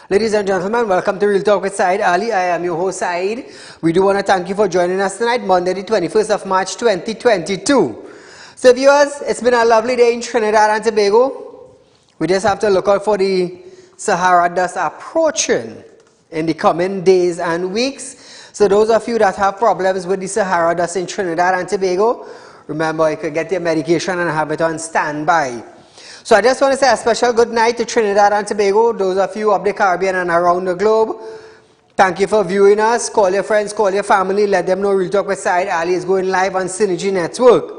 Ladies and gentlemen, welcome to Real Talk with Saieed Ali. I am your host Saeed. We do want to thank you for joining us tonight, Monday the 21st of March 2022. So viewers, it's been a lovely day in Trinidad and Tobago. We just have to look out for the Sahara dust approaching in the coming days and weeks. So those of you that have problems with the Sahara dust in Trinidad and Tobago, remember you can get your medication and have it on standby. So I just want to say a special good night to Trinidad and Tobago, those of you up the Caribbean and around the globe. Thank you for viewing us. Call your friends, call your family, let them know Real Talk with Saieed Ali is going live on Synergy Network.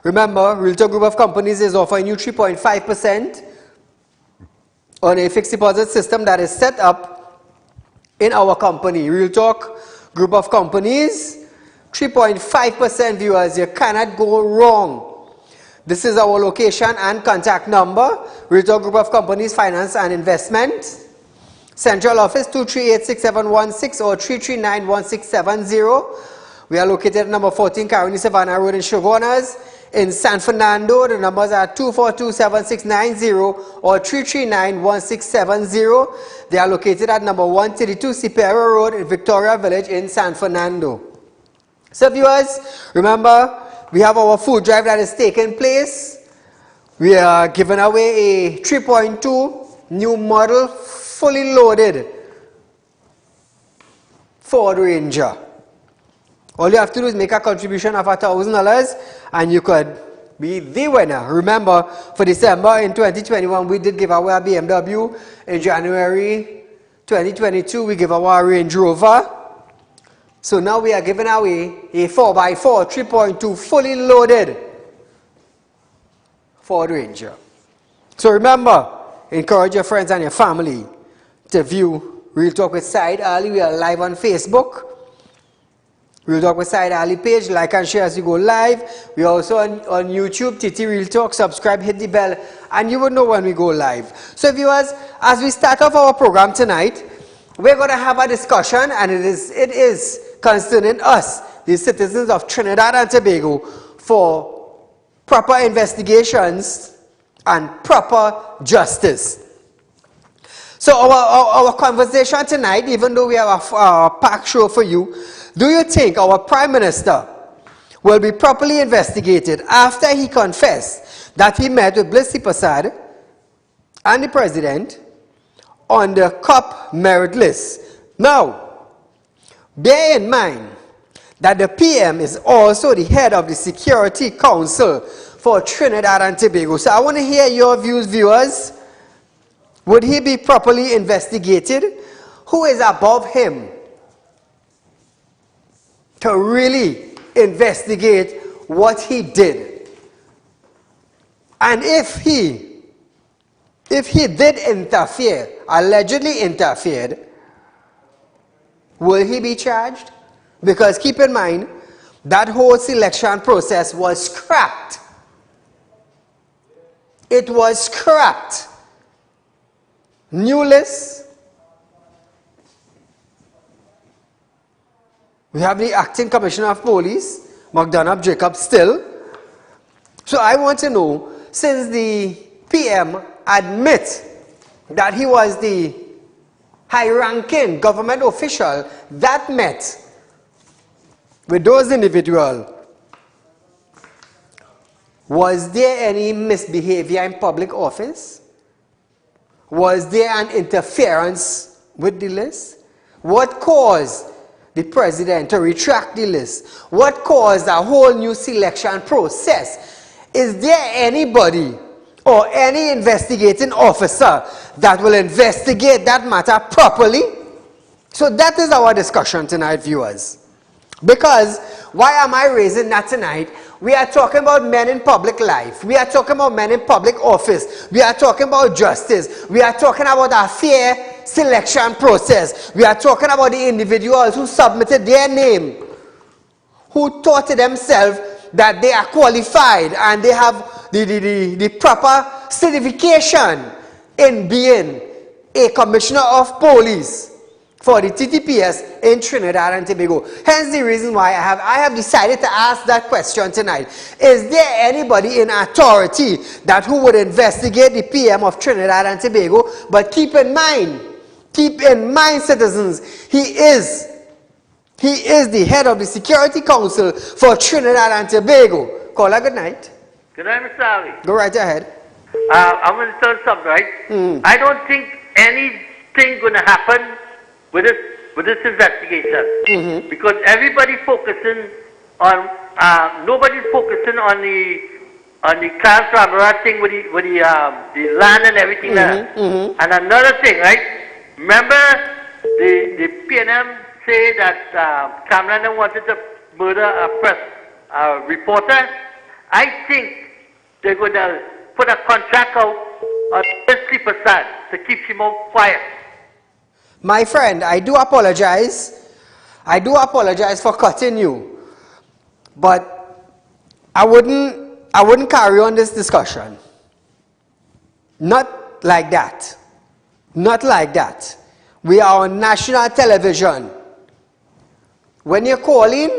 Remember, Real Talk Group of Companies is offering you 3.5% on a fixed deposit system that is set up in our company. Real Talk Group of Companies, 3.5% viewers. You cannot go wrong. This is our location and contact number. Real Talk Group of Companies, Finance and Investment. Central Office 2386716 or 3391670. We are located at number 14 Caroni Savannah Road in Chaguanas. In San Fernando, the numbers are 2427690 or 3391670. They are located at number 132 Sipera Road in Victoria Village in San Fernando. So viewers, remember, we have our food drive that is taking place. We are giving away a 3.2 new model, fully loaded Ford Ranger. All you have to do is make a contribution of $1,000 and you could be the winner. Remember, for December in 2021, we did give away a BMW. In January 2022, we gave away a Range Rover. So now we are giving away a 4x4 3.2 fully loaded Ford Ranger. So remember, encourage your friends and your family to view Real Talk with Saieed Ali. We are live on Facebook. Real Talk with Saieed Ali page. Like and share as you go live. We are also on YouTube, TT Real Talk. Subscribe, hit the bell, and you will know when we go live. So viewers, as we start off our program tonight, we're going to have a discussion, and it is concerning us, the citizens of Trinidad and Tobago, for proper investigations and proper justice. So our conversation tonight, even though we have a packed show for you, do you think our Prime Minister will be properly investigated after he confessed that he met with Blissy Prasad and the President on the COP merit list? Now, bear in mind that the PM is also the head of the Security Council for Trinidad and Tobago. So I want to hear your views, viewers. Would he be properly investigated? Who is above him to really investigate what he did? And if he did interfere, allegedly interfered, will he be charged? Because keep in mind, that whole selection process was scrapped. It was scrapped. New list. We have the Acting Commissioner of Police, McDonough Jacob, still. So I want to know, since the PM admits that he was the high-ranking government official that met with those individuals, was there any misbehavior in public office? Was there an interference with the list? What caused the President to retract the list? What caused a whole new selection process? Is there anybody or any investigating officer that will investigate that matter properly? So that is our discussion tonight, viewers. Because why am I raising that tonight? We are talking about men in public life. We are talking about men in public office. We are talking about justice. We are talking about a fair selection process. We are talking about the individuals who submitted their name, who thought to themselves that they are qualified and they have the proper certification in being a commissioner of police. for the TTPS in Trinidad and Tobago. Hence the reason why I have decided to ask that question tonight. Is there anybody in authority that who would investigate the PM of Trinidad and Tobago? But keep in mind, citizens, he is the head of the Security Council for Trinidad and Tobago. Caller, good night. Good night, Mr. Ali. Go right ahead. I'm going to tell you something, right? I don't think anything going to happen with this investigation, because everybody's focusing on nobody's focusing on the Trans thing with the land and everything there. And another thing, right? Remember the PNM say that Cameron wanted to murder a press reporter. I think they're going to put a contract out on Wesley Prasad to keep him out quiet. My friend, I do apologize. I do apologize for cutting you. But I wouldn't carry on this discussion. Not like that. Not like that. We are on national television. When you're calling,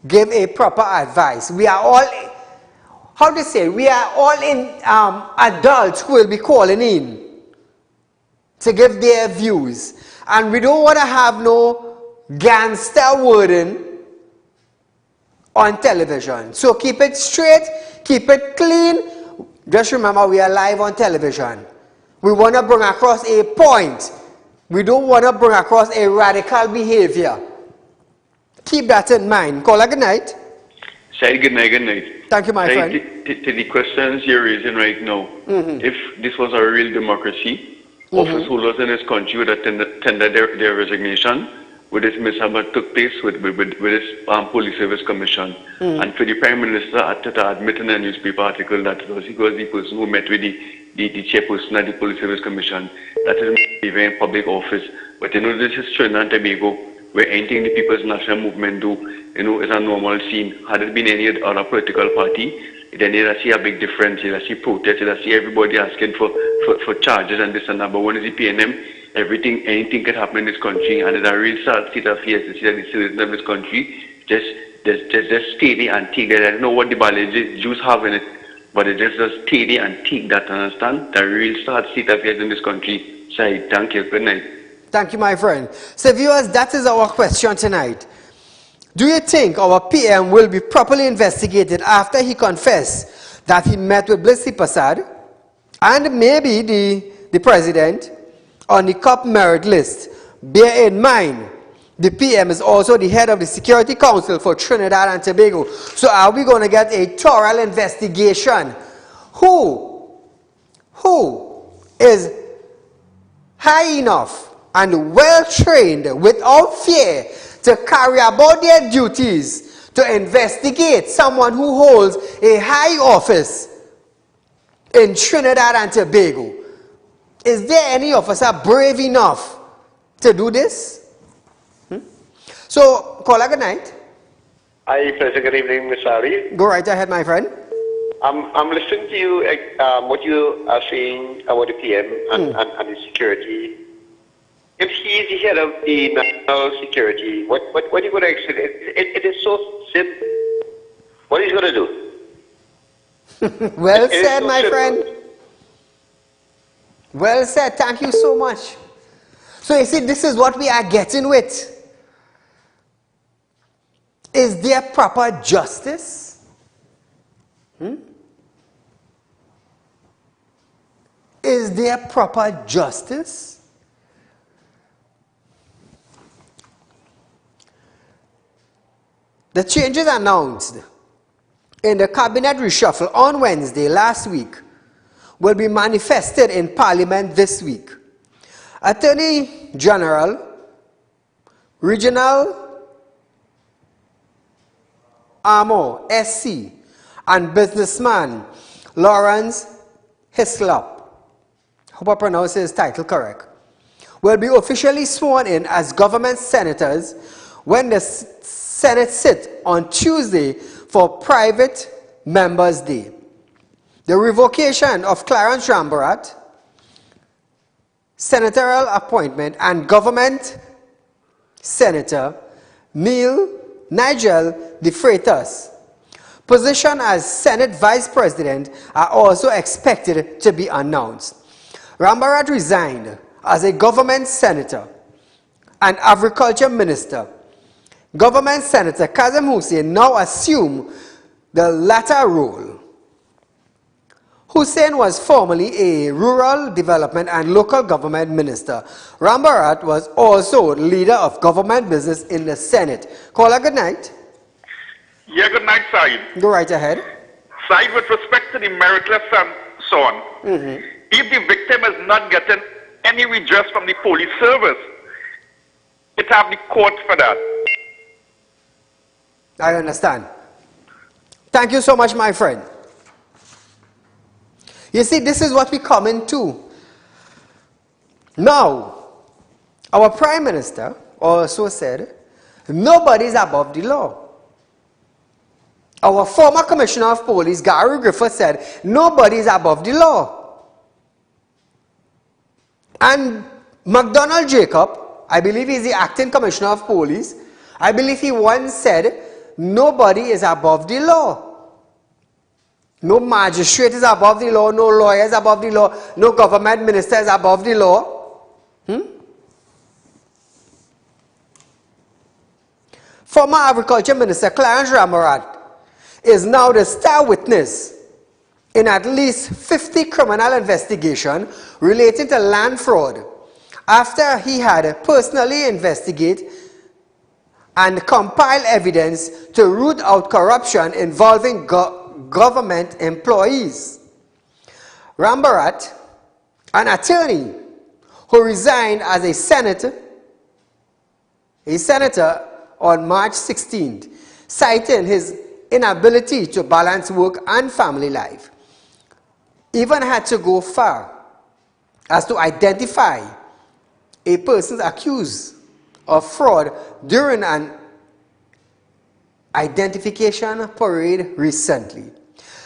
give a proper advice. We are all, how to say, we are all in adults who will be calling in to give their views. And we don't want to have no gangster wording on television. So keep it straight, keep it clean. Just remember, we are live on television. We want to bring across a point. We don't want to bring across a radical behavior. Keep that in mind. Caller, good night. Said good night. Thank you, my friend. To the questions you're raising right now, if this was a real democracy, office holders in this country would have tendered their resignation with this mishap that took place with this Police Service Commission. And for the Prime Minister to admit in a newspaper article that he was the person who met with the chairperson at the Police Service Commission, that is even in public office. But this is Trinidad and Tobago, where anything the People's National Movement do, is a normal scene. Had it been any other political party, then you'd see a big difference. You'd see protests, you'd see everybody asking for charges and this and that. But when it's the PNM, anything can happen in this country, and it's a real sad state of affairs to see that the citizens of this country just steady and take that. I don't know what the biology Jews have in it, but it's just steady and take that, understand? The real sad state of affairs in this country. Said, thank you. Good night. Thank you, my friend. So viewers, that is our question tonight. Do you think our PM will be properly investigated after he confessed that he met with Wesley Prasad and maybe the president on the COP merit list? Bear in mind, the PM is also the head of the Security Council for Trinidad and Tobago. So are we going to get a thorough investigation? Who is high enough and well trained without fear to carry about their duties to investigate someone who holds a high office in Trinidad and Tobago? Is there any officer brave enough to do this? So, caller, good night. Hi, pleasant good evening, Mr. Ali. Go right ahead, my friend. I'm listening to you, what you are saying about the PM and the security. If he is the head of the national security, what are you going to explain? It is so simple. What is he going to do? Well said, my friend. Well said. Thank you so much. So you see, this is what we are getting with. Is there proper justice? Is there proper justice? The changes announced in the cabinet reshuffle on Wednesday last week will be manifested in Parliament this week. Attorney General, Regional Armour, SC, and businessman Lawrence Hislop, hope I pronounce his title correct, will be officially sworn in as government senators when the Senate sits on Tuesday for Private Members' Day. The revocation of Clarence Rambarat senatorial appointment and government senator Nigel de Freitas' position as Senate Vice President are also expected to be announced. Rambarat resigned as a government senator and agriculture minister. Government Senator Kazem Hussein now assumed the latter role. Hussein was formerly a rural development and local government minister. Rambarat was also leader of government business in the Senate. Caller, good night. Yeah, good night, Saeed. Go right ahead. Saeed, with respect to the meritless son, if the victim is not getting any redress from the police service, it have the court for that. I understand. Thank you so much, my friend. You see, this is what we come into. Now, our Prime Minister also said, nobody is above the law. Our former Commissioner of Police, Gary Griffith, said, nobody is above the law. And McDonald Jacob, I believe he's the acting Commissioner of Police, I believe he once said, nobody is above the law. No magistrate is above the law, no lawyer is above the law, no government minister is above the law. Former Agriculture Minister Clarence Rambarat is now the star witness in at least 50 criminal investigations relating to land fraud after he had personally investigated and compiled evidence to root out corruption involving government employees. Rambarat, an attorney who resigned as a senator on March 16th, citing his inability to balance work and family life, even had to go far as to identify a person accused of fraud during an identification parade recently.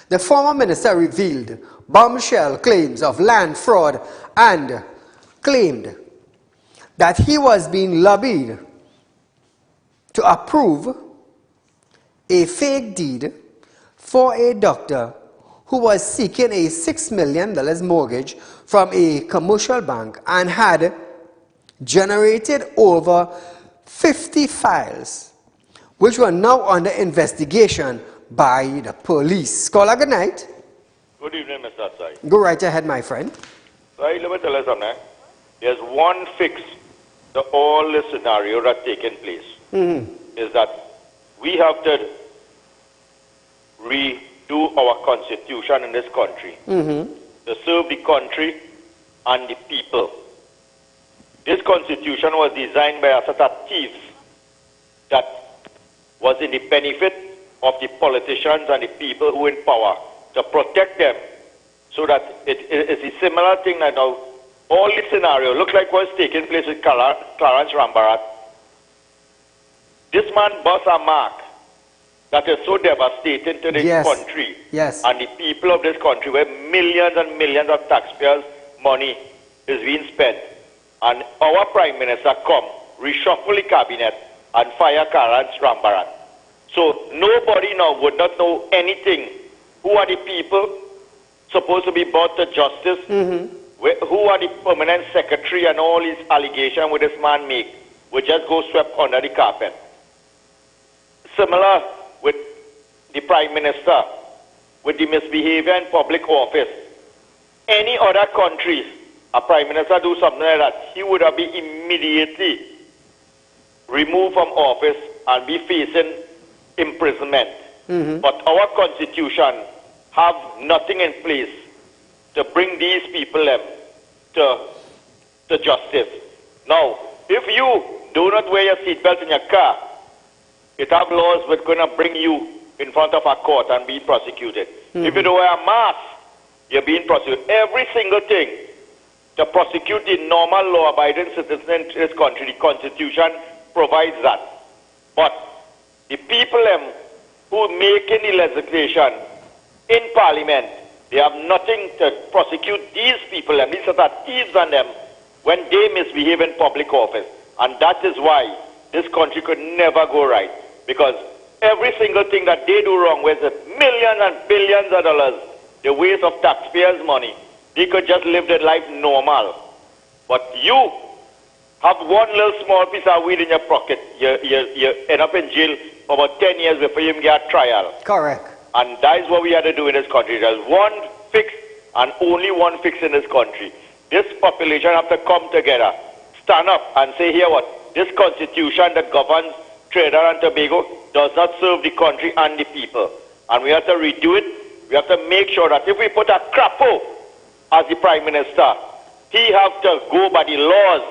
The former minister revealed bombshell claims of land fraud and claimed that he was being lobbied to approve a fake deed for a doctor who was seeking a $6 million mortgage from a commercial bank and had generated over 50 files, which were now under investigation by the police. Caller, good night. Good evening, Mr. Saeed. Go right ahead, my friend. Saeed, let me tell you something. There's one fix to all the scenario that's taking place. Is that we have to redo our constitution in this country to serve the country and the people. This constitution was designed by a set of thieves that was in the benefit of the politicians and the people who are in power to protect them, so that it's a similar thing that now all this scenario looks like what's taking place with Clarence Rambarat. This man bust a mark that is so devastating to this country and the people of this country, where millions and millions of taxpayers' money is being spent. And our Prime Minister come, reshuffle the cabinet and fire Clarence Rambarat. So nobody now would not know anything. Who are the people supposed to be brought to justice? Who are the permanent secretary, and all these allegations with this man make will just go swept under the carpet. Similar with the Prime Minister, with the misbehavior in public office. Any other countries, a Prime Minister do something like that, he would have been immediately removed from office and be facing imprisonment. But our constitution have nothing in place to bring these people to justice. Now, if you do not wear your seatbelt in your car, it have laws which are going to bring you in front of a court and be prosecuted. If you don't wear a mask, you're being prosecuted. Every single thing to prosecute the normal law-abiding citizen in this country, the Constitution provides that. But the people who are making the legislation in Parliament, they have nothing to prosecute these people, these are thieves on them, when they misbehave in public office. And that is why this country could never go right. Because every single thing that they do wrong, with millions and billions of dollars, the waste of taxpayers' money, they could just live their life normal. But you have one little small piece of weed in your pocket, you end up in jail for about 10 years before you even get a trial. Correct. And that is what we had to do in this country. There's one fix and only one fix in this country. This population have to come together, stand up and say, here what, this constitution that governs Trinidad and Tobago does not serve the country and the people. And we have to redo it. We have to make sure that if we put a crapo as the Prime Minister, he have to go by the laws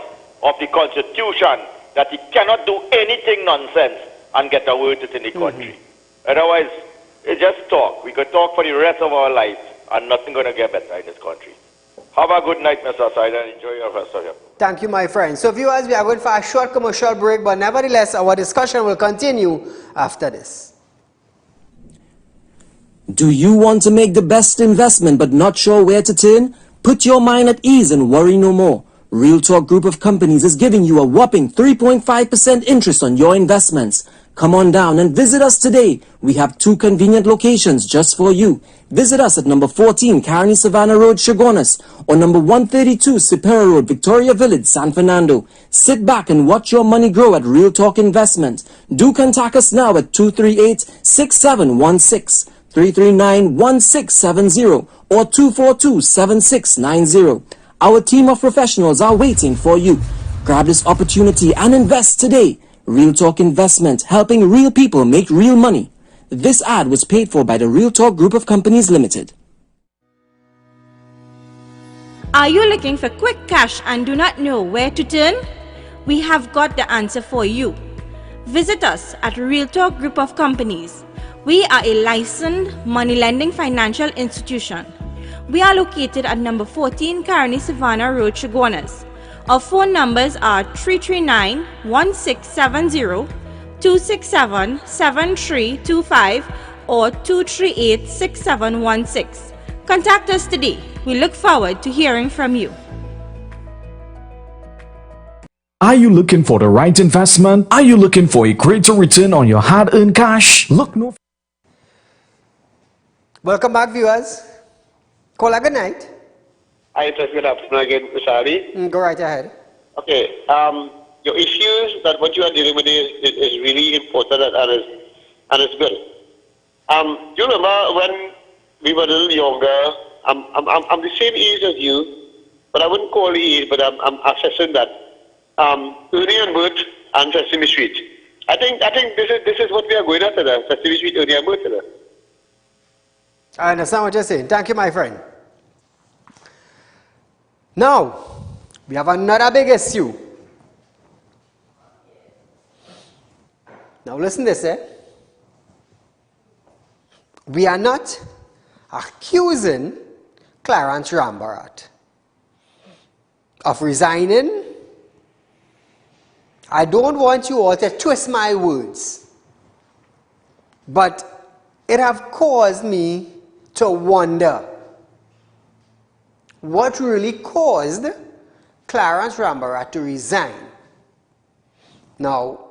of the constitution, that he cannot do anything nonsense and get away with it in the country. Otherwise, it's just talk. We could talk for the rest of our lives and nothing going to get better in this country. Have a good night, Mr. Saieed, and enjoy your rest of your. Thank you, my friend. So viewers, we are going for a short commercial break, but nevertheless, our discussion will continue after this. Do you want to make the best investment but not sure where to turn? Put your mind at ease and worry no more. Real Talk Group of Companies is giving you a whopping 3.5% interest on your investments. Come on down and visit us today. We have 2 convenient locations just for you. Visit us at number 14 Carney Savannah Road, Chaguanas, or number 132 Superior Road, Victoria Village, San Fernando. Sit back and watch your money grow at Real Talk Investment. Do contact us now at 238-6716, 339-1670, or 242-7690. Our team of professionals are waiting for you. Grab this opportunity and invest today. Real Talk Investment, helping real people make real money. This ad was paid for by the Real Talk Group of Companies Limited. Are you looking for quick cash and do not know where to turn? We have got the answer for you. Visit us at Real Talk Group of Companies. We are a licensed money lending financial institution. We are located at number 14 Carney Savannah Road, Chaguanas. Our phone numbers are 339-1670, 267-7325 or 238-6716. Contact us today. We look forward to hearing from you. Are you looking for the right investment? Are you looking for a greater return on your hard-earned cash? Look no. Welcome back, viewers. Caller, good night. Hi, good afternoon again, Mr. Ali. Go right ahead. Okay, your issues, that what you are dealing with is really important and is good. Do you remember when we were a little younger? I'm the same age as you, but I wouldn't call the age, but I'm assessing that. Ernie and Bert and Sesame Street. I think this is what we are going after, Sesame Street, Ernie and Bert. I understand what you're saying. Thank you, my friend. Now, we have another big issue. Now listen to this, We are not accusing Clarence Rambarat of resigning. I don't want you all to twist my words, but it have caused me to wonder what really caused Clarence Rambarat to resign. Now,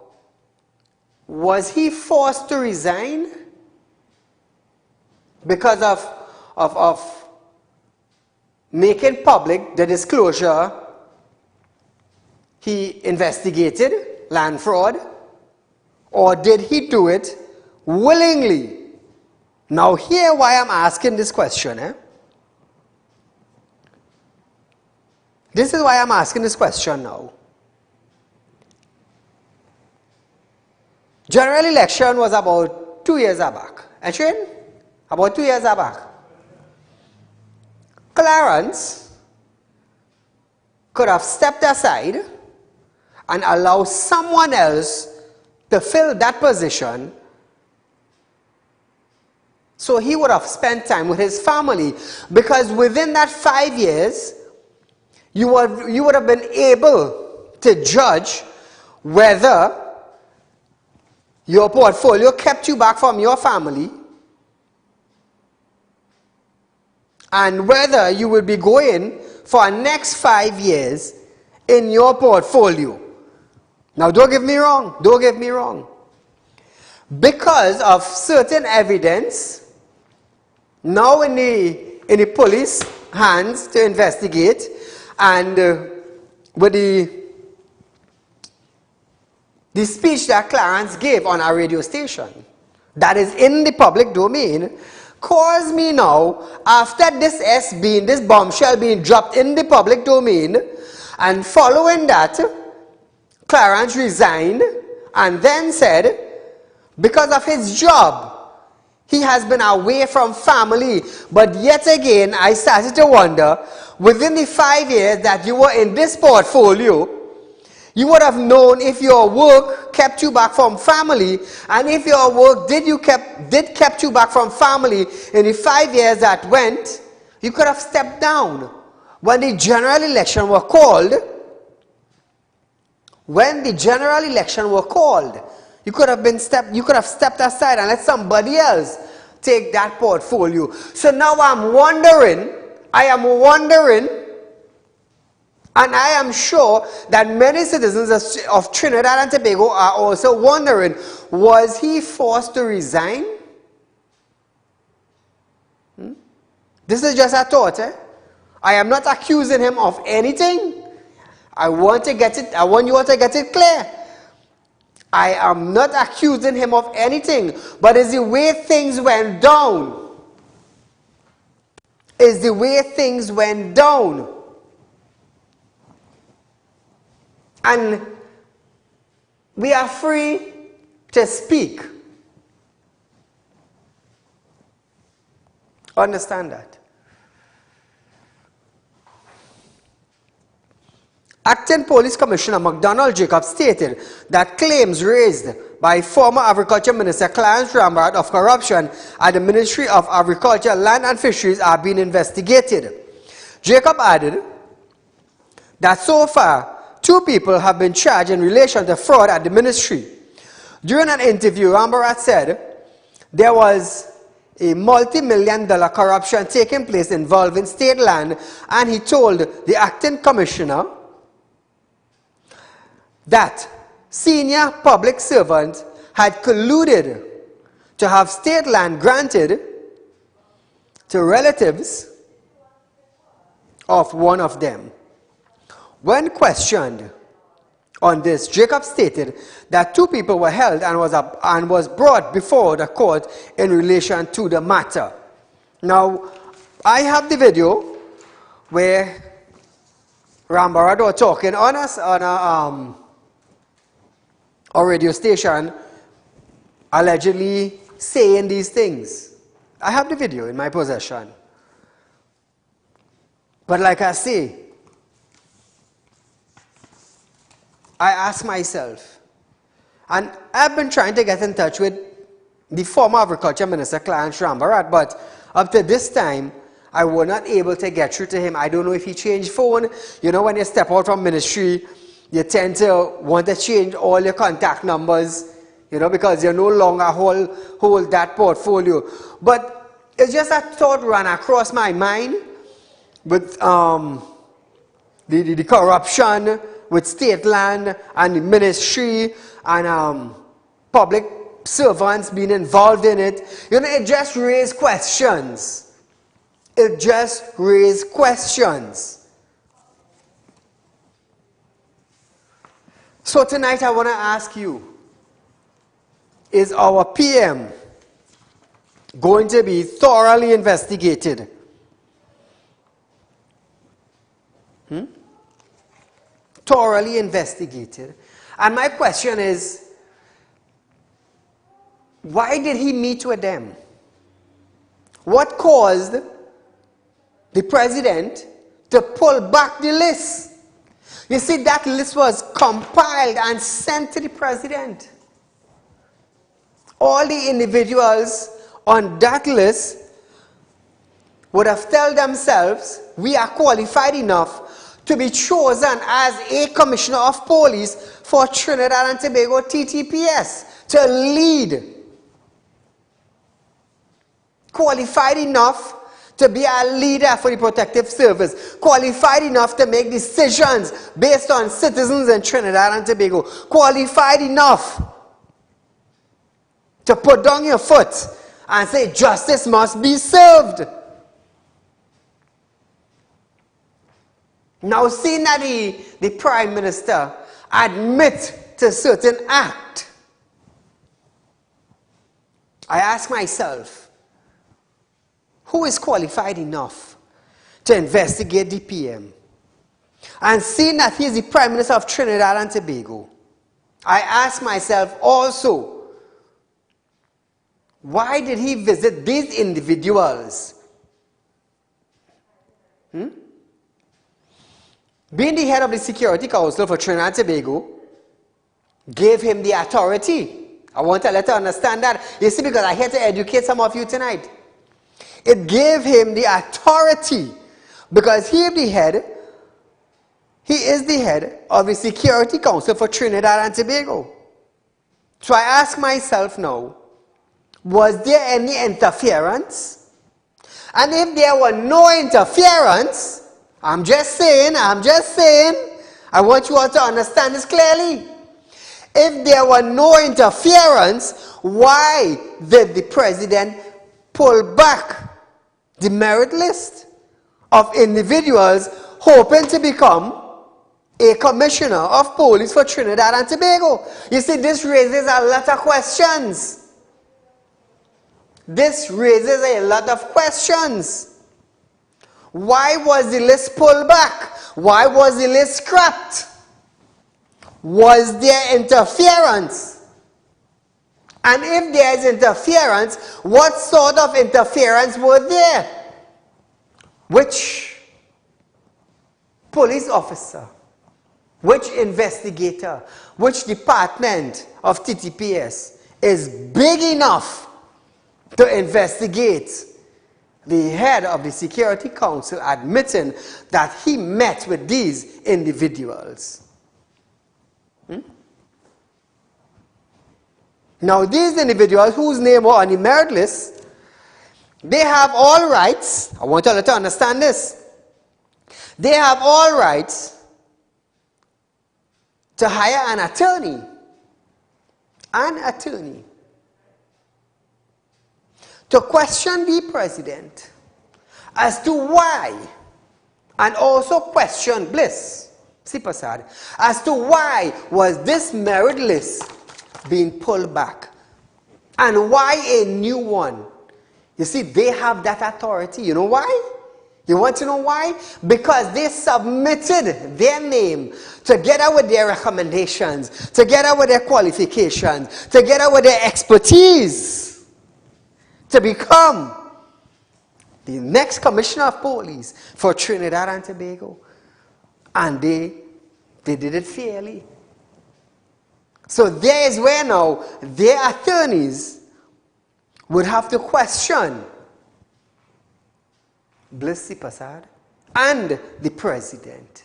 was he forced to resign because of making public the disclosure he investigated land fraud, or did he do it willingly? Now, here why I'm asking this question. This is why I'm asking this question now. General election was about 2 years back. Actually, about 2 years back. Clarence could have stepped aside and allowed someone else to fill that position, so he would have spent time with his family, because within that 5 years, you would have been able to judge whether your portfolio kept you back from your family and whether you will be going for the next 5 years in your portfolio. Now don't get me wrong, don't get me wrong. Because of certain evidence, now in the police hands to investigate, and with the speech that Clarence gave on our radio station, that is in the public domain, caused me now, after this bombshell being dropped in the public domain, and following that, Clarence resigned and then said, because of his job, he has been away from family. But yet again, I started to wonder, within the 5 years that you were in this portfolio, you would have known if your work kept you back from family, and if your work did kept you back from family in the 5 years that went, you could have stepped down. When the general election were called, you could have stepped aside and let somebody else take that portfolio. So now I am wondering, and I am sure that many citizens of Trinidad and Tobago are also wondering, was he forced to resign? This is just a thought. I am not accusing him of anything. I want you all to get it clear. I am not accusing him of anything, but it's the way things went down. It's the way things went down. And we are free to speak. Understand that. Acting Police Commissioner McDonald Jacob stated that claims raised by former Agriculture Minister Clarence Ramrod of corruption at the Ministry of Agriculture, Land and Fisheries are being investigated. Jacob added that so far, 2 people have been charged in relation to fraud at the ministry. During an interview, Ramrod said there was a multi-million-dollar corruption taking place involving state land, and he told the acting commissioner that senior public servants had colluded to have state land granted to relatives of one of them. When questioned on this, Jacob stated that 2 people were held and was brought before the court in relation to the matter. Now, I have the video where Ramrod was talking on a radio station, allegedly saying these things. I have the video in my possession. But like I say, I ask myself, and I've been trying to get in touch with the former Agriculture Minister Clarence Ramrod, but up to this time, I was not able to get through to him. I don't know if he changed phone. You know, when you step out from ministry, you tend to want to change all your contact numbers, you know, because you no longer hold that portfolio. But it's just a thought ran across my mind with the corruption with state land and the ministry and public servants being involved in it. You know, it just raised questions. It just raised questions. So tonight I want to ask you, is our PM going to be thoroughly investigated? Thoroughly investigated. And my question is, why did he meet with them? What caused the president to pull back the list? You see, that list was compiled and sent to the president. All the individuals on that list would have told themselves, we are qualified enough to be chosen as a commissioner of police for Trinidad and Tobago TTPS to lead. Qualified enough to be a leader for the protective service, qualified enough to make decisions based on citizens in Trinidad and Tobago, qualified enough to put down your foot and say justice must be served. Now, seeing that the Prime Minister admit to certain act, I ask myself, who is qualified enough to investigate the PM? And seeing that he is the Prime Minister of Trinidad and Tobago, I ask myself also, why did he visit these individuals? Being the head of the Security Council for Trinidad and Tobago gave him the authority. I want to let you understand that. You see, because I'm here to educate some of you tonight. It gave him the authority because he is the head of the Security Council for Trinidad and Tobago. So I ask myself now, was there any interference? And if there were no interference, I'm just saying, I want you all to understand this clearly. If there were no interference, why did the president pull back the merit list of individuals hoping to become a commissioner of police for Trinidad and Tobago? You see, this raises a lot of questions. This raises a lot of questions. Why was the list pulled back? Why was the list scrapped? Was there interference? And if there is interference, what sort of interference was there? Which police officer, which investigator, which department of TTPS is big enough to investigate the head of the Security Council admitting that he met with these individuals? Now, these individuals whose name were on the merit list, they have all rights. I want you all to understand this. They have all rights to hire an attorney. To question the president as to why, and also question Bliss Sipasad as to why was this merit list being pulled back and why a new one. You see, they have that authority. You know why? You want to know why? Because they submitted their name together with their recommendations, together with their qualifications, together with their expertise to become the next commissioner of police for Trinidad and Tobago. And they did it fairly. So there is where now their attorneys would have to question Bliss Sipasad and the president.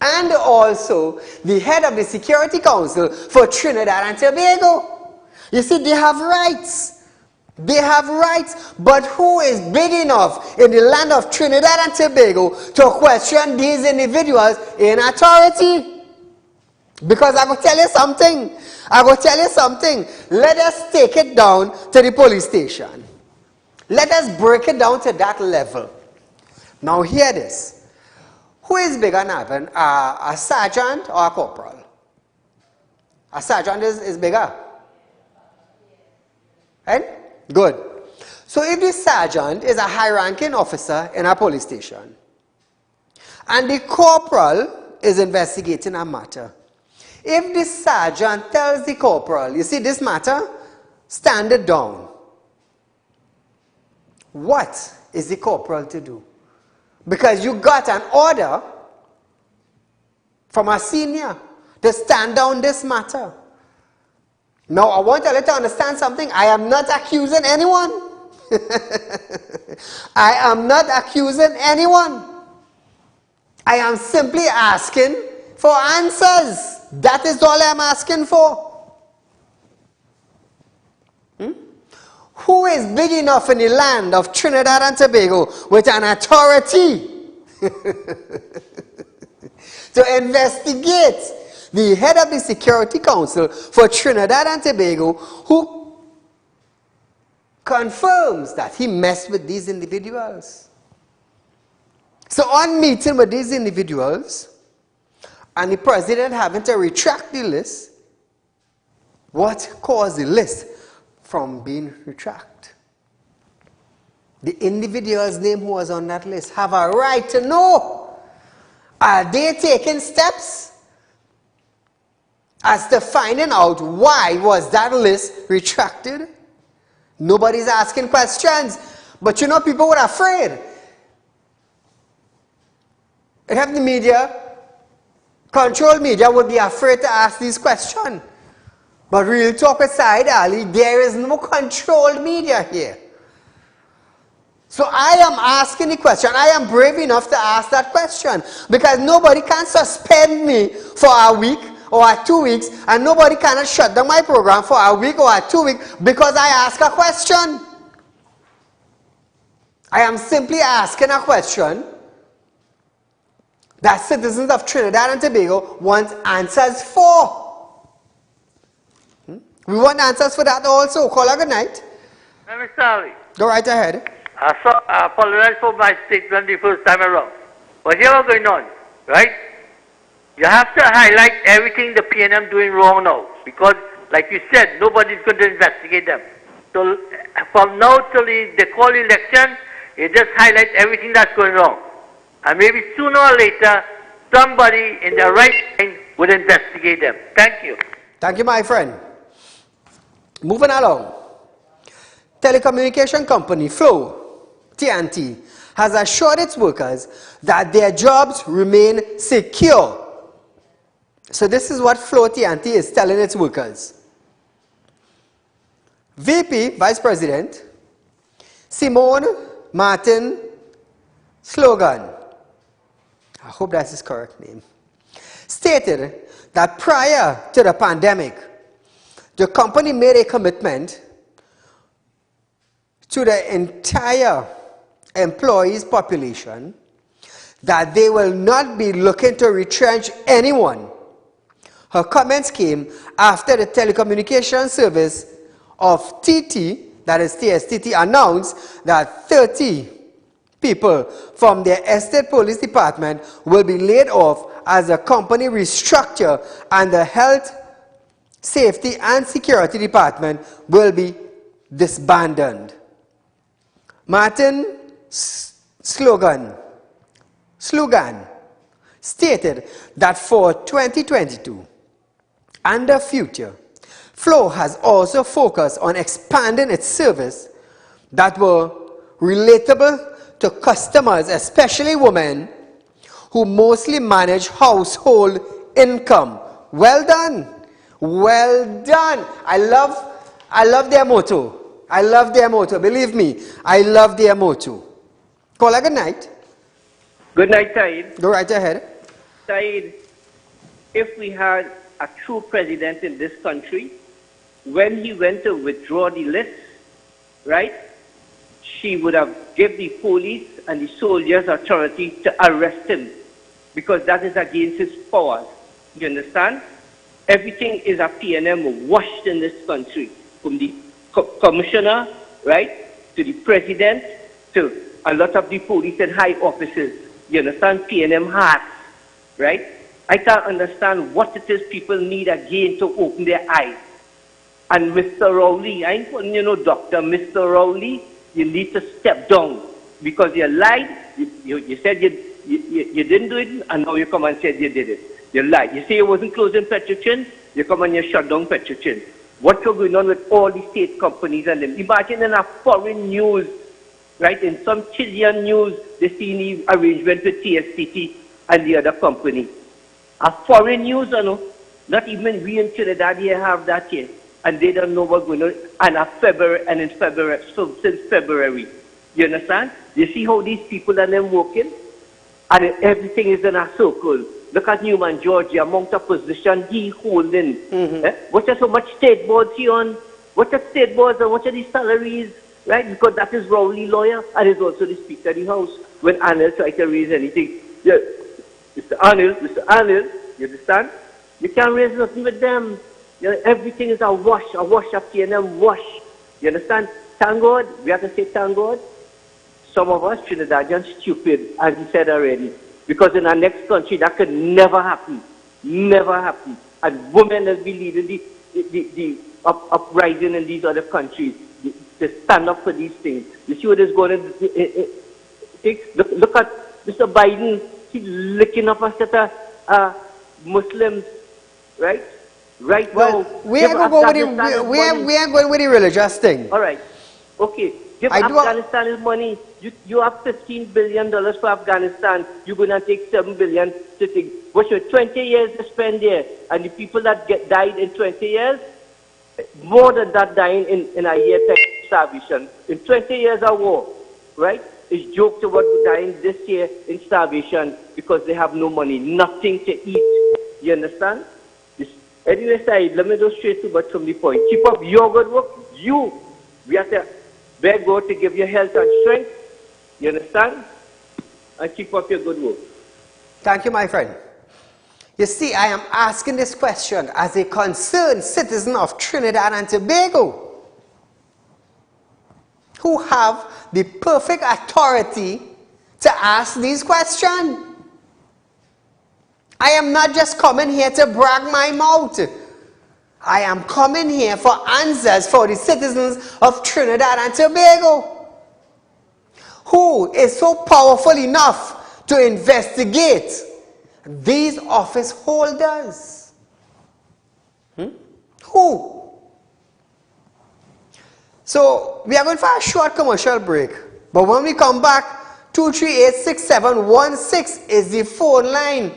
And also the head of the Security Council for Trinidad and Tobago. You see, they have rights. They have rights, but who is big enough in the land of Trinidad and Tobago to question these individuals in authority? Because I will tell you something. Let us take it down to the police station. Let us break it down to that level. Now hear this. Who is bigger than a sergeant or a corporal? A sergeant is bigger. Right? Good. So if the sergeant is a high-ranking officer in a police station, and the corporal is investigating a matter, if the sergeant tells the corporal, you see this matter, stand it down, what is the corporal to do? Because you got an order from a senior to stand down this matter. Now, I want to let you understand something. I am not accusing anyone. I am not accusing anyone. I am simply asking for answers. That is all I am asking for. Who is big enough in the land of Trinidad and Tobago with an authority to investigate the head of the Security Council for Trinidad and Tobago, who confirms that he messed with these individuals? So on meeting with these individuals, and the president having to retract the list, what caused the list from being retracted? The individual's name who was on that list have a right to know. Are they taking steps as to finding out why was that list retracted? Nobody's asking questions. But you know, people were afraid. It have the media, controlled media would be afraid to ask these questions. But Real Talk with Saieed Ali, there is no controlled media here. So I am asking the question. I am brave enough to ask that question. Because nobody can suspend me for a week or 2 weeks. And nobody cannot shut down my program for a week or 2 weeks because I ask a question. I am simply asking a question that citizens of Trinidad and Tobago want answers for. We want answers for that also. Call her good night. Mr. Ali, Go right ahead. I apologize for my statement the first time around. But here what's going on, right? You have to highlight everything the PNM doing wrong now. Because, like you said, nobody's going to investigate them. So, from now till they call election, you just highlight everything that's going wrong. And maybe sooner or later, somebody in the right mind would investigate them. Thank you. Thank you, my friend. Moving along. Telecommunication company Flow, TNT, has assured its workers that their jobs remain secure. So this is what Flow TNT is telling its workers. VP, Vice President, Simone Martin Slogan, I hope that's his correct name, stated that prior to the pandemic, the company made a commitment to the entire employees population that they will not be looking to retrench anyone. Her comments came after the telecommunication service of TT, that is TSTT, announced that 30 people from their estate police department will be laid off as the company restructure and the health, safety and security department will be disbanded. Martin Slogan stated that for 2022 and the future, Flow has also focused on expanding its service that were relatable to customers, especially women who mostly manage household income. Well done. Well done. I love their motto. I love their motto. Believe me, I love their motto. Call her good night. Good night, Saeed. Go right ahead. Saeed, if we had a true president in this country, when he went to withdraw the list, right, she would have given the police and the soldiers authority to arrest him because that is against his powers. You understand? Everything is a PNM washed in this country, from the commissioner, right, to the president, to a lot of the police and high officers. You understand? PNM hearts, right? I can't understand what it is people need again to open their eyes. And Mr. Rowley, I ain't calling you no doctor, Mr. Rowley, you need to step down because you lied. You said you didn't do it, and now you come and said you did it. You lied. You say you wasn't closing Petrochin, you come and you shut down Petrochin. What's going on with all the state companies and them? Imagine in a foreign news, right, in some Chilean news, they see the arrangement with TSTT and the other company. A foreign news, you know, not even we in Trinidad here have that yet. And they don't know what's going on. And in February, so since February. You understand? You see how these people are then working? And everything is in a circle. Look at Newman, George, the amount of position he holding. What's there so much state boards he on? What are state boards and what are the salaries, right? Because that is Rowley lawyer and is also the Speaker of the House. When Arnold tries to raise anything, yeah, Mr. Arnold, you understand? You can't raise nothing with them. You know, everything is a wash up here and them wash. You understand? Thank God, we have to say thank God. Some of us Trinidadians stupid, as you said already. Because in our next country, that could never happen. Never happen. And women will be leading the uprising in these other countries to stand up for these things. You see what is going on? Look at Mr. Biden. He's licking up us at Muslims, right? Right well, now. We ain't going with the religious thing. All right. Okay. Give Afghanistan his money. You have $15 billion for Afghanistan. You're going to take $7 billion to take. What's your 20 years to spend there? And the people that died in 20 years, more than that dying in a year of starvation. In 20 years of war, right? It's jokes about dying this year in starvation because they have no money, nothing to eat. You understand? Anyway, Saeed, let me go straight from the point. Keep up your good work. We have to beg God to give you health and strength. You understand? And keep up your good work. Thank you, my friend. You see, I am asking this question as a concerned citizen of Trinidad and Tobago, who have the perfect authority to ask these questions. I am not just coming here to brag my mouth. I am coming here for answers for the citizens of Trinidad and Tobago. Who is so powerful enough to investigate these office holders? Who? So, we are going for a short commercial break. But when we come back, 238-6716 is the phone line.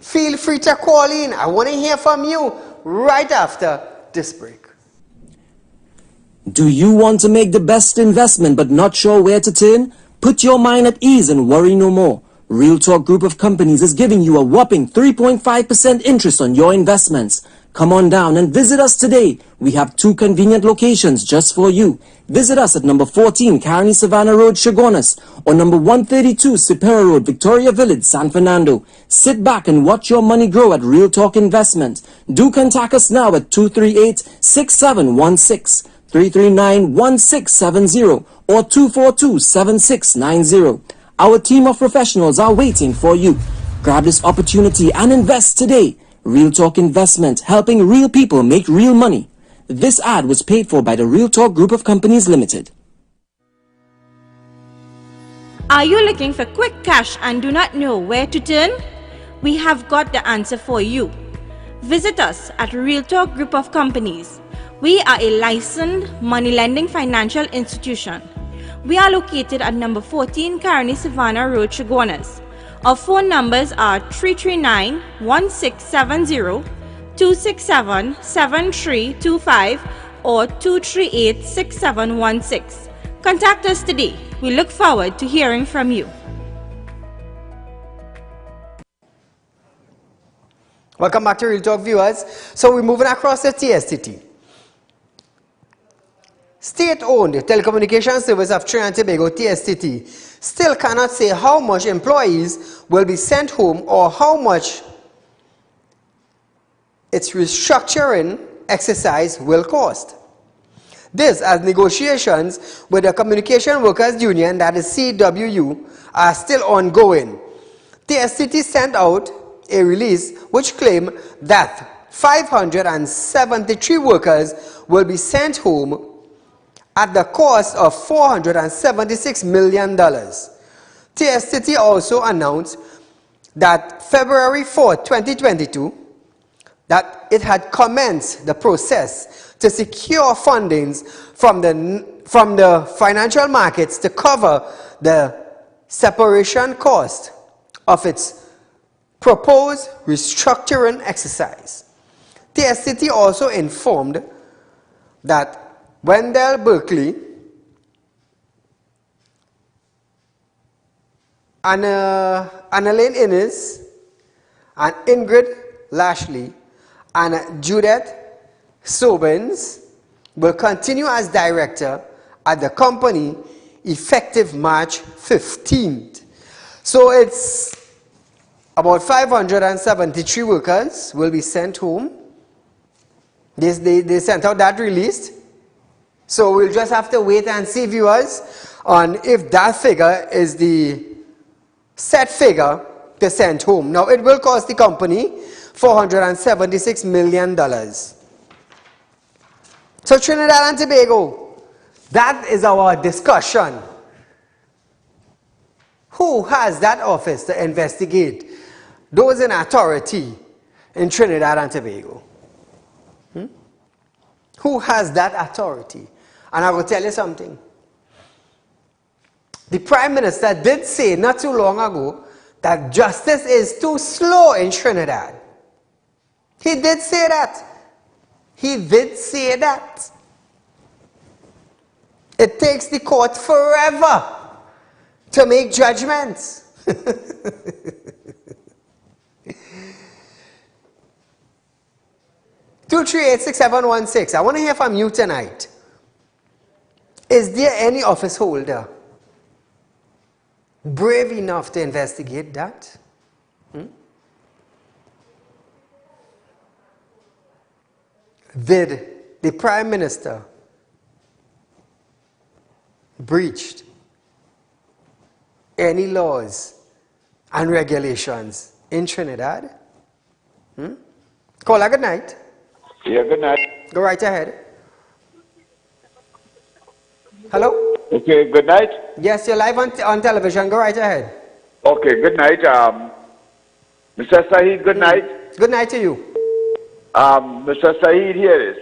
Feel free to call in. I want to hear from you right after this break. Do you want to make the best investment but not sure where to turn? Put your mind at ease and worry no more. Real Talk Group of Companies is giving you a whopping 3.5% interest on your investments. Come on down and visit us today. We have 2 convenient locations just for you. Visit us at number 14 Carney Savannah Road, Chaguanas, or number 132 Superior Road, Victoria Village, San Fernando. Sit back and watch your money grow at Real Talk Investment. Do contact us now at 238-6716, 339-1670, or 242-7690. Our team of professionals are waiting for you. Grab this opportunity and invest today. Real Talk Investment, helping real people make real money. This ad was paid for by the Real Talk Group of Companies Limited. Are you looking for quick cash and do not know where to turn? We have got the answer for you. Visit us at Real Talk Group of Companies. We are a licensed money lending financial institution. We are located at number 14 Carney Savannah Road, Chaguanas. Our phone numbers are 339-1670, 267-7325 or 238-6716. Contact us today. We look forward to hearing from you. Welcome back to Real Talk, viewers. So we're moving across the TSTT. State-owned telecommunication service of Trinidad and Tobago, TSTT, still cannot say how much employees will be sent home or how much its restructuring exercise will cost. This as negotiations with the Communication Workers Union, that is CWU, are still ongoing. TSTT sent out a release which claimed that 573 workers will be sent home at the cost of $476 million. TSTT also announced that February 4, 2022, that it had commenced the process to secure fundings from the financial markets to cover the separation cost of its proposed restructuring exercise. TSTT also informed that Wendell Berkeley, Annalyn Innes, and Ingrid Lashley, and Judith Sobens will continue as director at the company effective March 15th. So it's about 573 workers will be sent home. They sent out that release. So we'll just have to wait and see, viewers, on if that figure is the set figure to send home. Now, it will cost the company $476 million. So Trinidad and Tobago, that is our discussion. Who has that office to investigate those in authority in Trinidad and Tobago? Who has that authority? And I will tell you something. The Prime Minister did say not too long ago that justice is too slow in Trinidad. He did say that. He did say that. It takes the court forever to make judgments. 2386716. I want to hear from you tonight. Is there any office holder brave enough to investigate that? Did the Prime Minister breached any laws and regulations in Trinidad? Caller, good night. Yeah, good night. Go right ahead. Hello? Okay, good night. Yes, you're live on television. Go right ahead. Okay, good night. Mr. Saeed, good night. Good night to you. Mr. Saeed, here is.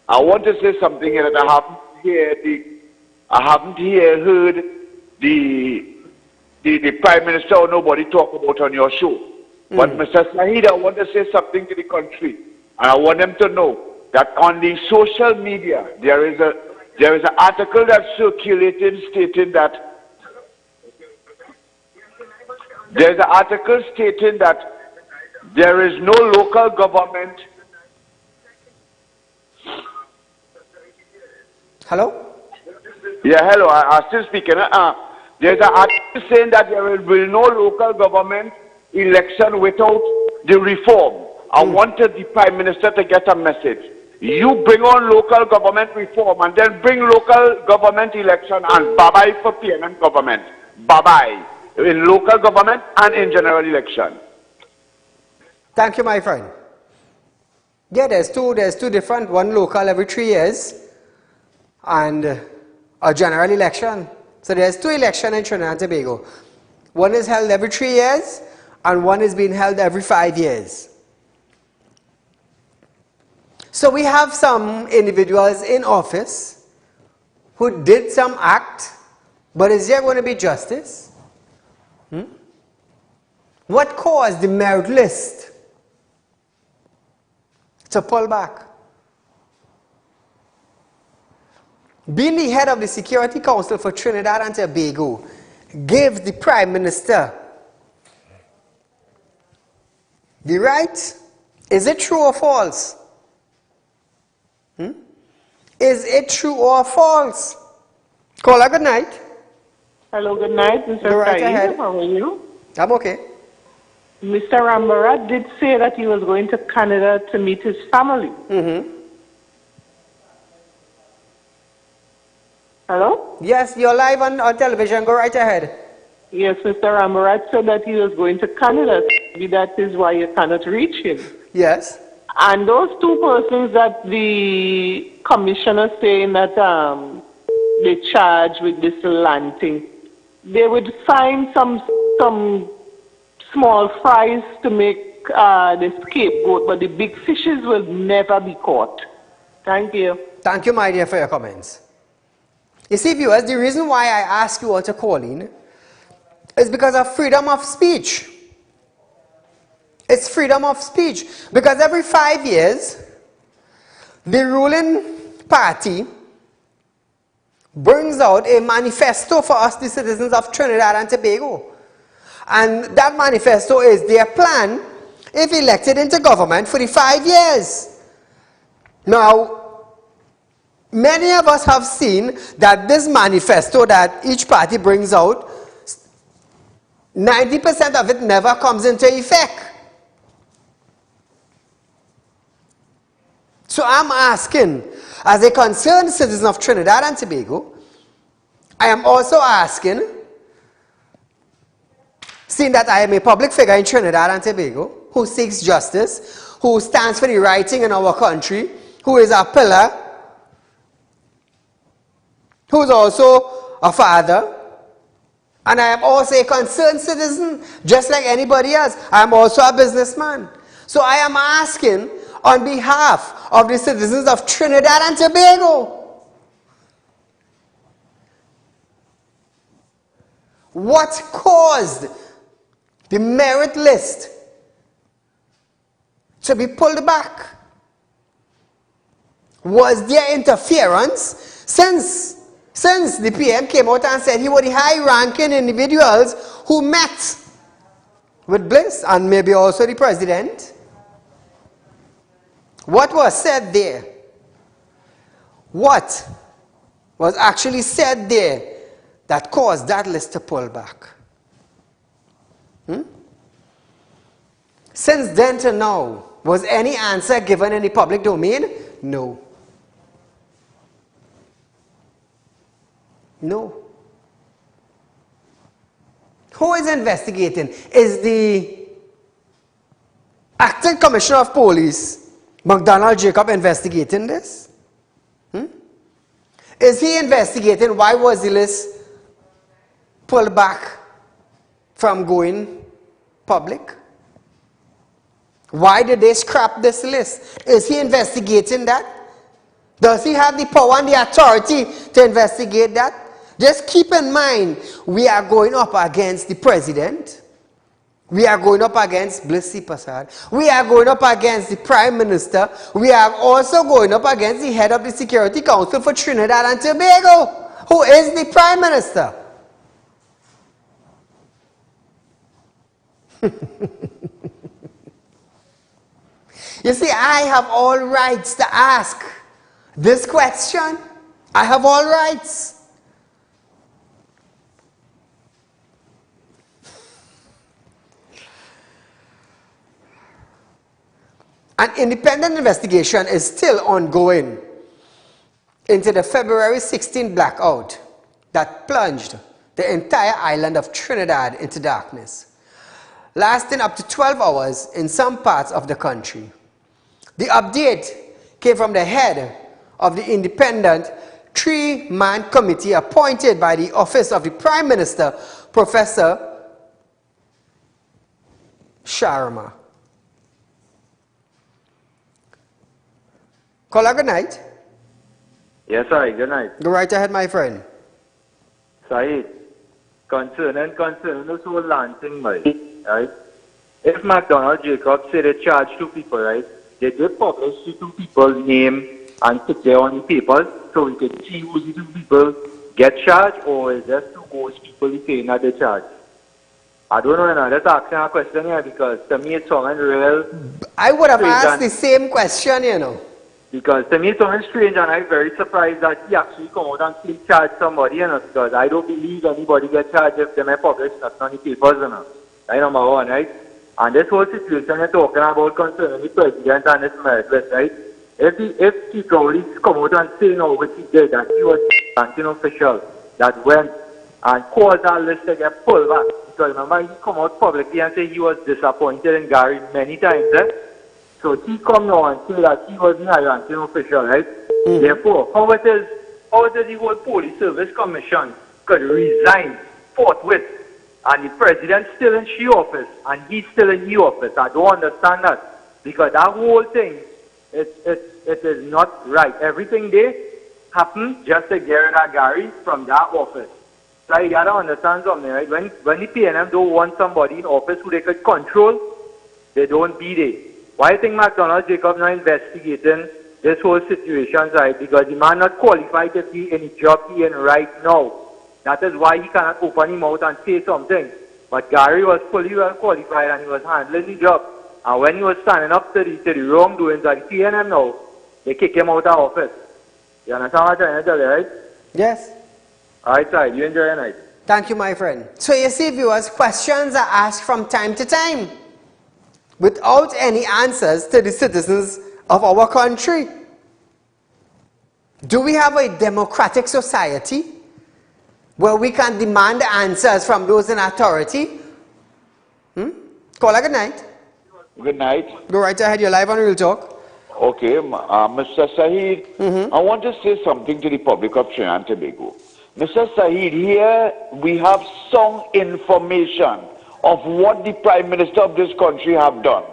I want to say something here that I haven't heard the Prime Minister or nobody talk about on your show. But Mr. Saeed, I want to say something to the country. And I want them to know that on the social media, there is an article that's circulating stating that there is no local government. Hello? Yeah, hello. I'm still speaking. There's an article saying that there will be no local government election without the reform. I wanted the Prime Minister to get a message. You bring on local government reform and then bring local government election and bye-bye for PNM government. Bye-bye. In local government and in general election. Thank you, my friend. Yeah, there's two different, one local every 3 years and a general election. So there's 2 elections in Trinidad and Tobago. One is held every 3 years and one is being held every 5 years. So we have some individuals in office who did some act, but is there going to be justice? What caused the merit list to pull back? Being the head of the Security Council for Trinidad and Tobago gave the Prime Minister the right. Is it true or false? Is it true or false? Caller, good night. Hello, good night, Mr. Go right Saeed. ahead. How are you? I'm okay. Mr. Rambarat did say that he was going to Canada to meet his family. Hello? Yes, you're live on television. Go right ahead. Yes, Mr. Rambarat said that he was going to Canada. Maybe that is why you cannot reach him. Yes. And those 2 persons that the commissioner saying that they charge with this land thing, they would find some small fries to make the scapegoat, but the big fishes will never be caught. Thank you. Thank you, my dear, for your comments. You see, viewers, the reason why I ask you all to call in is because of freedom of speech. It's freedom of speech. Because every 5 years, the ruling party brings out a manifesto for us, the citizens of Trinidad and Tobago. And that manifesto is their plan, if elected into government, for the 5 years. Now, Many of us have seen that this manifesto that each party brings out, 90% of it never comes into effect. So I'm asking, as a concerned citizen of Trinidad and Tobago, I am also asking, seeing that I am a public figure in Trinidad and Tobago, who seeks justice, who stands for the right thing in our country, who is a pillar, who is also a father, and I am also a concerned citizen, just like anybody else. I am also a businessman. So I am asking, on behalf of the citizens of Trinidad and Tobago, what caused the merit list to be pulled back? Was there interference since the PM came out and said he was the high-ranking individuals who met with Bliss and maybe also the president? What was said there? What was actually said there that caused that list to pull back? Since then to now, was any answer given in the public domain? No. No. Who is investigating? Is the acting commissioner of police, McDonald Jacob, investigating this? Is he investigating why was the list pulled back from going public? Why did they scrap this list? Is he investigating that? Does he have the power and the authority to investigate that? Just keep in mind, we are going up against the president. We are going up against Bliss Prasad. We are going up against the Prime Minister. We are also going up against the head of the Security Council for Trinidad and Tobago, who is the Prime Minister. You see, I have all rights to ask this question. I have all rights. An independent investigation is still ongoing into the February 16 blackout that plunged the entire island of Trinidad into darkness, lasting up to 12 hours in some parts of the country. The update came from the head of the independent three-man committee appointed by the office of the Prime Minister, Professor Sharma. Caller, good night. Yes, sir. Good night. Go right ahead, my friend. Saeed, concerning this whole land thing, right? If McDonald Jacob said they charge two people, right? They did publish the two people's name and picture on the papers so we can see who the two people get charged, or is there two ghost people saying that they charge? I don't know, that's asking a question here because to me it's something real. I would have asked the same question, you know. Because to me it's something strange, and I'm very surprised that he actually come out and still charge somebody, you know, because I don't believe anybody gets charged if they may publish nothing on the papers, you know. That's number one, right? And this whole situation you're talking about concerning the president and his merit list, right? If the Crowley come out and say no, which he did, that he was a banking official that went and caused that list to get pulled back. Because remember, he come out publicly and say he was disappointed in Gary many times, So he come now and say that he was not a ranking official, right? Therefore, how it is the whole Police Service Commission could resign forthwith and the president still in the office and he's still in the office? I don't understand that. Because that whole thing, it is not right. Everything there happened just to get rid of Gary from that office. So you gotta understand something, right? When the PNM don't want somebody in office who they could control, they don't be there. Why do you think McDonald Jacob not investigating this whole situation, right? Because the man not qualified to be in the job he in right now. That is why he cannot open his mouth and say something. But Gary was fully well qualified and he was handling the job. And when he was standing up to the wrongdoings of the PNM now, they kick him out of office. You understand what I'm trying to tell you, right? Yes. All right, sir. You enjoy your night. Thank you, my friend. So you see, viewers, questions are asked from time to time without any answers to the citizens of our country. Do we have a democratic society where we can demand answers from those in authority? Caller, good night. Good night. Go right ahead, you're live on Real Talk. Okay, Mr. Saeed, I want to say something to the public of Trinidad and Tobago. Mr. Saeed, here we have some information of what the Prime Minister of this country have done.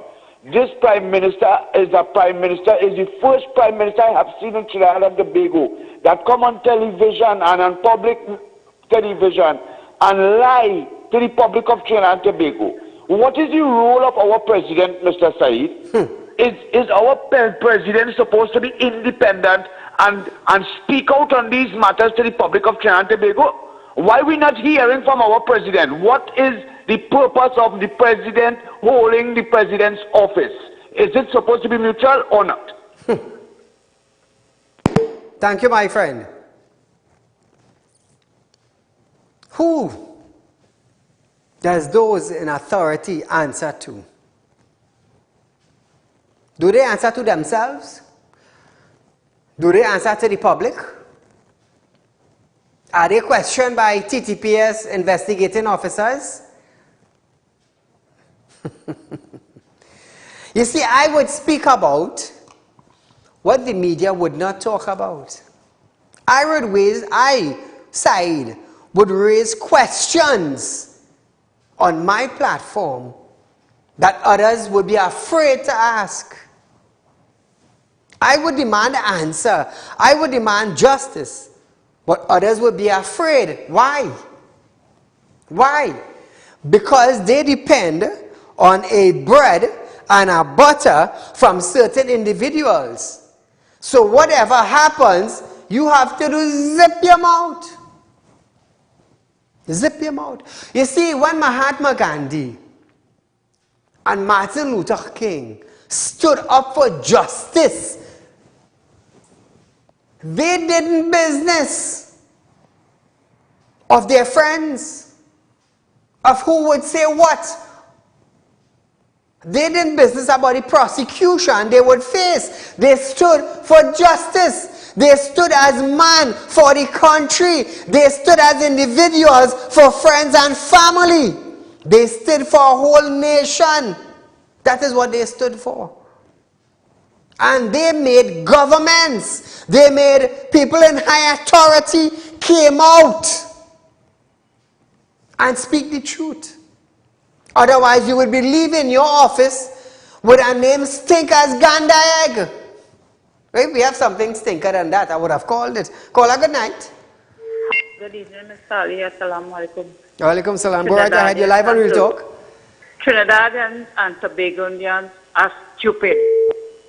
This Prime Minister is the first Prime Minister I have seen in Trinidad and Tobago that come on television and on public television and lie to the public of Trinidad and Tobago. What is the role of our president, Mr. Saeed? Is our president supposed to be independent and speak out on these matters to the public of Trinidad and Tobago? Why are we not hearing from our president? What is the purpose of the president holding the president's office? Is it supposed to be mutual or not? Thank you, my friend. Who does those in authority answer to? Do they answer to themselves? Do they answer to the public? Are they questioned by TTPS investigating officers? You see, I would speak about what the media would not talk about. Saeed, would raise questions on my platform that others would be afraid to ask. I would demand an answer. I would demand justice. But others would be afraid. Why? Why? Because they depend on a bread and a butter from certain individuals. So whatever happens, you have to do zip your mouth. Zip your mouth. You see, when Mahatma Gandhi and Martin Luther King stood up for justice, they didn't business of their friends, of who would say what. They didn't business about the prosecution they would face. They stood for justice. They stood as man for the country. They stood as individuals for friends and family. They stood for a whole nation. That is what they stood for. And they made governments. They made people in high authority came out and speak the truth. Otherwise, you would be leaving your office with a name stink as Ganda egg. Right? We have something stinker than that. I would have called it. Caller, good night. Good evening, Mr. Ali. Assalamu alaikum. Walaikum salam. Go right ahead. You're live on Real Talk. Trinidadians and Tobagonians are stupid.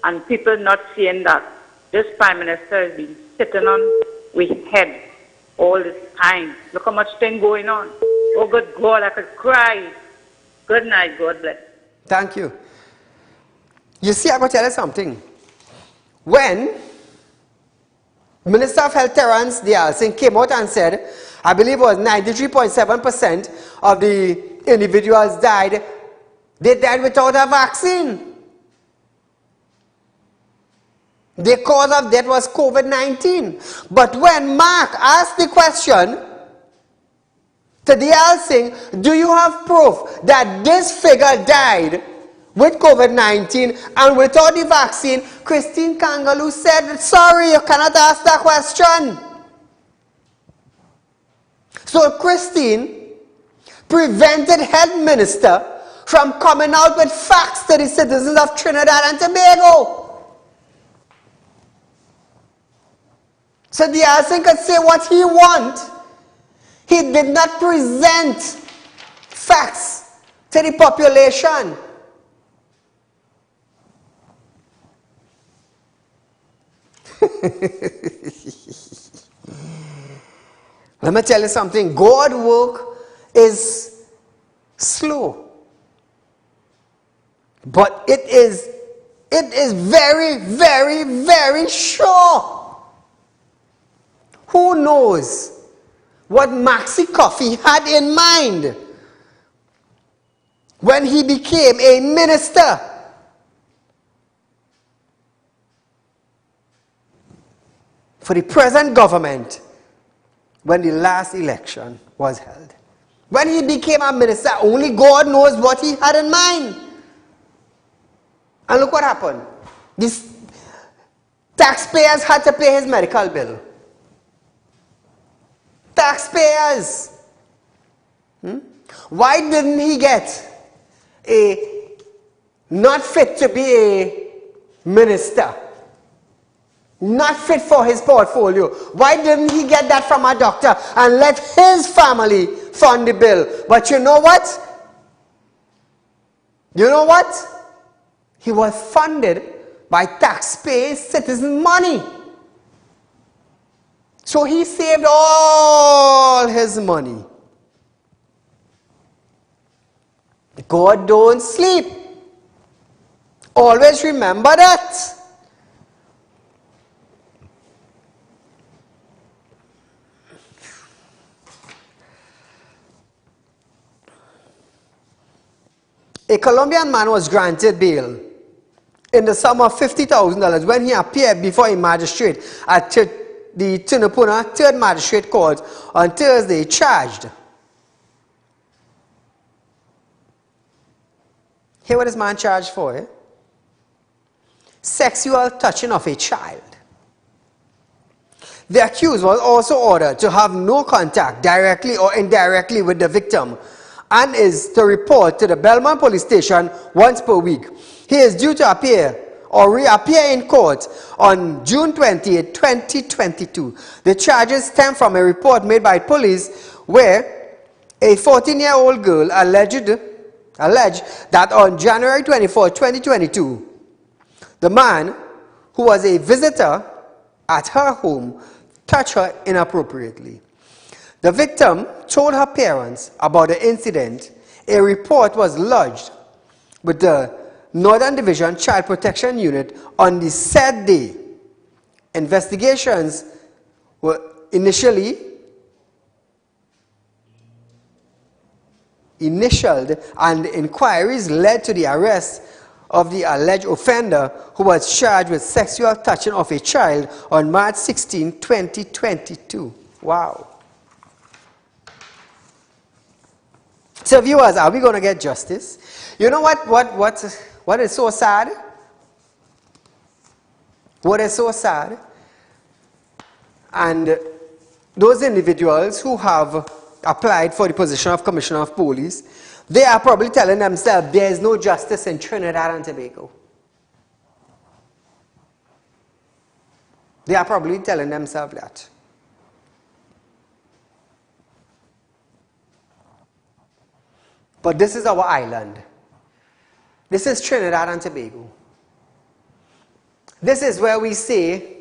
And people not seeing that. This Prime Minister has been sitting on with head all this time. Look how much thing going on. Oh, good God, I could cry. Good night. God bless. Thank you. You see, I'm going to tell you something. When Minister of Health Terence Dialsing came out and said, I believe it was 93.7% of the individuals died, they died without a vaccine. The cause of death was COVID-19. But when Mark asked the question to Dialsing, do you have proof that this figure died with COVID-19 and without the vaccine, Christine Kangaloo said, sorry, you cannot ask that question. So Christine prevented health minister from coming out with facts to the citizens of Trinidad and Tobago. So Dialsing could say what he wants. He did not present facts to the population. Let me tell you something. God's work is slow. But it is very, very, very sure. Who knows what Maxi Coffee had in mind when he became a minister? For the present government when the last election was held. When he became a minister, only God knows what he had in mind. And look what happened. These taxpayers had to pay his medical bill. Taxpayers. Why didn't he get a not fit to be a minister? Not fit for his portfolio. Why didn't he get that from a doctor and let his family fund the bill? But you know what? You know what? He was funded by taxpaying citizen money. So he saved all his money. God don't sleep. Always remember that. A Colombian man was granted bail in the sum of $50,000 when he appeared before a magistrate at the Tunapuna 3rd Magistrate Court on Thursday, charged. Hear what this man charged for, eh? Sexual touching of a child. The accused was also ordered to have no contact directly or indirectly with the victim and is to report to the Belmont Police Station once per week. He is due to appear or reappear in court on June 20, 2022. The charges stem from a report made by police where a 14-year-old girl alleged that on January 24, 2022, the man who was a visitor at her home touched her inappropriately. The victim told her parents about the incident. A report was lodged with the Northern Division Child Protection Unit on the said day. Investigations were initialed and inquiries led to the arrest of the alleged offender, who was charged with sexual touching of a child on March 16, 2022. Wow. So viewers, are we going to get justice? You know what is so sad? What is so sad? And those individuals who have applied for the position of Commissioner of Police, they are probably telling themselves there is no justice in Trinidad and Tobago. They are probably telling themselves that. But this is our island. This is Trinidad and Tobago. This is where we say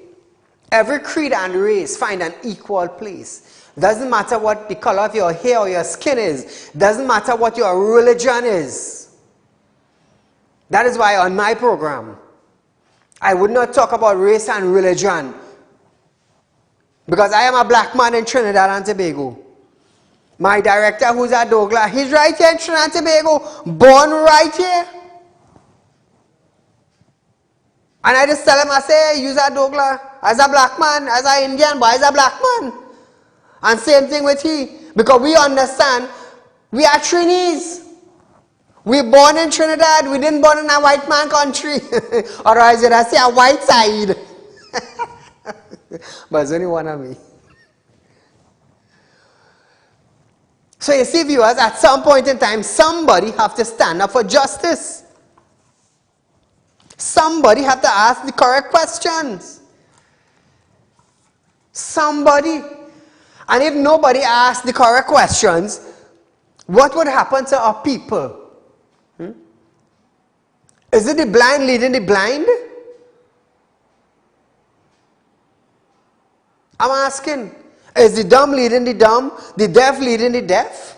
every creed and race find an equal place. Doesn't matter what the color of your hair or your skin is. Doesn't matter what your religion is. That is why on my program, I would not talk about race and religion. Because I am a black man in Trinidad and Tobago. My director, who's at Douglas, he's right here in Trinidad and Tobago, born right here. And I just tell him, I say, you're at Douglas, as a black man, as an Indian, but as a black man. And same thing with he. Because we understand, we are Trinis. We born in Trinidad, we didn't born in a white man country. Otherwise you'd say a white side. But it's only one of me. So you see, viewers, at some point in time, somebody have to stand up for justice. Somebody have to ask the correct questions. Somebody. And if nobody asks the correct questions, what would happen to our people? Is it the blind leading the blind? I'm asking. Is the dumb leading the dumb? The deaf leading the deaf?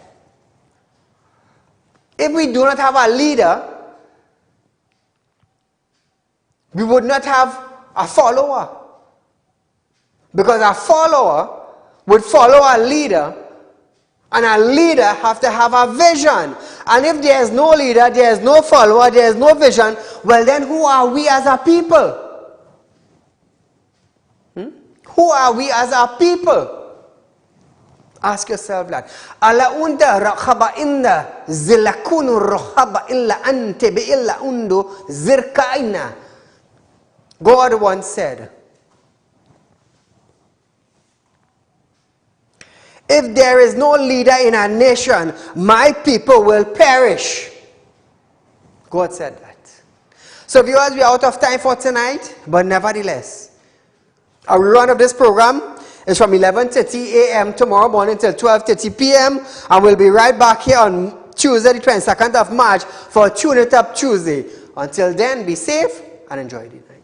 If we do not have a leader, we would not have a follower. Because a follower would follow a leader, and a leader have to have a vision. And if there is no leader, there is no follower, there is no vision, well then who are we as a people? Who are we as a people? Ask yourself that. Ala unda rakhaba inna zilakunu rohaba illa ante bi illa undu zirkaina. God once said, if there is no leader in a nation, my people will perish. God said that. So viewers, we are out of time for tonight, but nevertheless, our run of this program is from 11:30 a.m. tomorrow morning till 12:30 p.m. and we'll be right back here on Tuesday, the 22nd of March for Tune It Up Tuesday. Until then, be safe and enjoy the night.